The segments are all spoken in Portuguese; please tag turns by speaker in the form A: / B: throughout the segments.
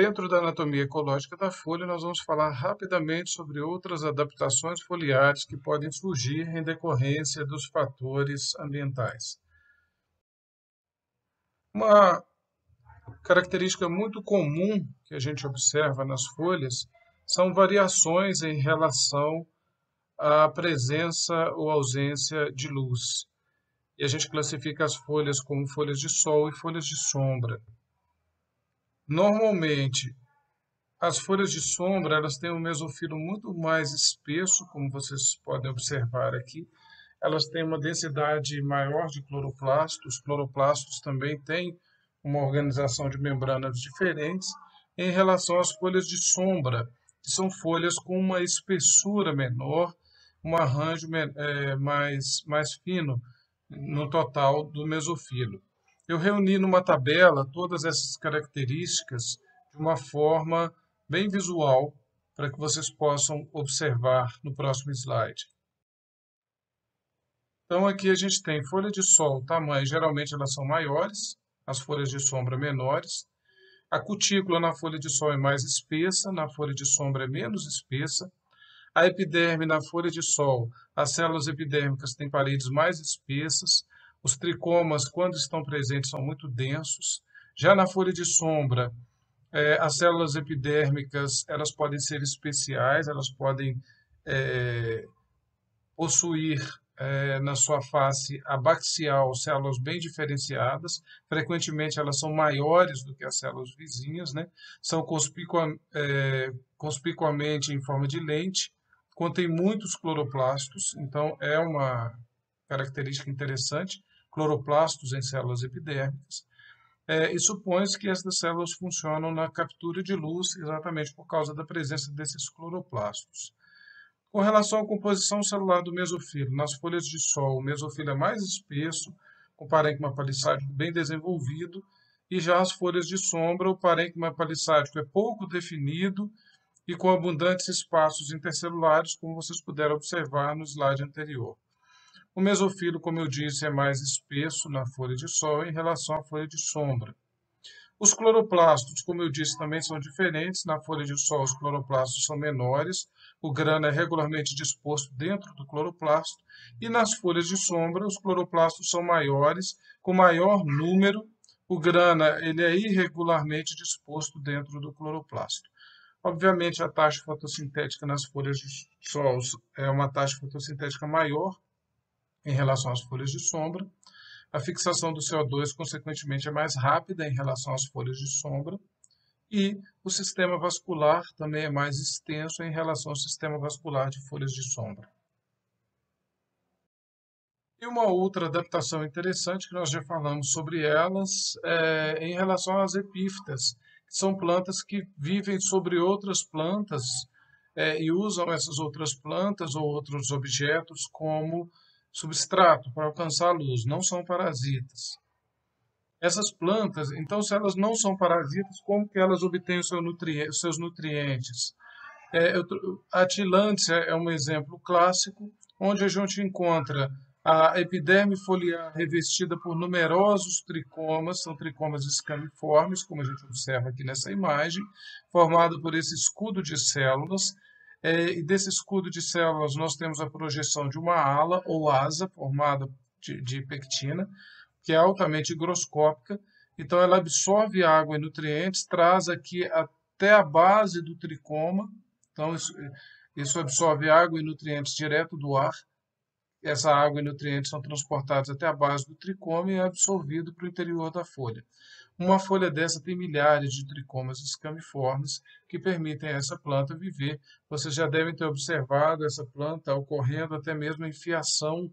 A: Dentro da anatomia ecológica da folha, nós vamos falar rapidamente sobre outras adaptações foliares que podem surgir em decorrência dos fatores ambientais. Uma característica muito comum que a gente observa nas folhas são variações em relação à presença ou ausência de luz. E a gente classifica as folhas como folhas de sol e folhas de sombra. Normalmente, as folhas de sombra, elas têm um mesofilo muito mais espesso, como vocês podem observar aqui. Elas têm uma densidade maior de cloroplastos. Os cloroplastos também têm uma organização de membranas diferentes em relação às folhas de sombra, que são folhas com uma espessura menor, um arranjo mais fino no total do mesofilo. Eu reuni numa tabela todas essas características de uma forma bem visual para que vocês possam observar no próximo slide. Então aqui a gente tem folha de sol, tamanho, geralmente elas são maiores, as folhas de sombra menores. A cutícula na folha de sol é mais espessa, na folha de sombra é menos espessa. A epiderme na folha de sol, as células epidérmicas têm paredes mais espessas. Os tricomas, quando estão presentes, são muito densos. Já na folha de sombra, as células epidérmicas, elas podem ser especiais, elas podem possuir na sua face abaxial células bem diferenciadas. Frequentemente elas são maiores do que as células vizinhas, né? São conspicuamente em forma de lente, contém muitos cloroplastos, então é uma característica interessante, cloroplastos em células epidérmicas. E supõe-se que essas células funcionam na captura de luz exatamente por causa da presença desses cloroplastos. Com relação à composição celular do mesofilo, nas folhas de sol, o mesofilo é mais espesso, com o parênquima palissádico bem desenvolvido, e já as folhas de sombra, o parênquima palissádico é pouco definido e com abundantes espaços intercelulares, como vocês puderam observar no slide anterior. O mesofilo, como eu disse, é mais espesso na folha de sol em relação à folha de sombra. Os cloroplastos, como eu disse, também são diferentes. Na folha de sol, os cloroplastos são menores, o grano é regularmente disposto dentro do cloroplasto, e nas folhas de sombra, os cloroplastos são maiores, com maior número, o grano ele é irregularmente disposto dentro do cloroplasto. Obviamente, a taxa fotossintética nas folhas de sol é uma taxa fotossintética maior em relação às folhas de sombra. A fixação do CO2, consequentemente, é mais rápida em relação às folhas de sombra. E o sistema vascular também é mais extenso em relação ao sistema vascular de folhas de sombra. E uma outra adaptação interessante, que nós já falamos sobre elas, é em relação às epífitas, que são plantas que vivem sobre outras plantas e usam essas outras plantas ou outros objetos como substrato para alcançar a luz, não são parasitas. Essas plantas, então, se elas não são parasitas, como que elas obtêm os seus nutrientes? A tillandsia é um exemplo clássico, onde a gente encontra a epiderme foliar revestida por numerosos tricomas, são tricomas escamiformes, como a gente observa aqui nessa imagem, formado por esse escudo de células. E desse escudo de células nós temos a projeção de uma ala ou asa formada de pectina, que é altamente higroscópica, então ela absorve água e nutrientes, traz aqui até a base do tricoma, então isso absorve água e nutrientes direto do ar, essa água e nutrientes são transportados até a base do tricoma e é absorvido para o interior da folha. Uma folha dessa tem milhares de tricomas escamiformes que permitem a essa planta viver. Vocês já devem ter observado essa planta ocorrendo até mesmo em fiação,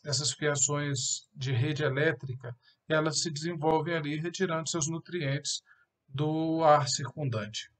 A: essas fiações de rede elétrica, elas se desenvolvem ali retirando seus nutrientes do ar circundante.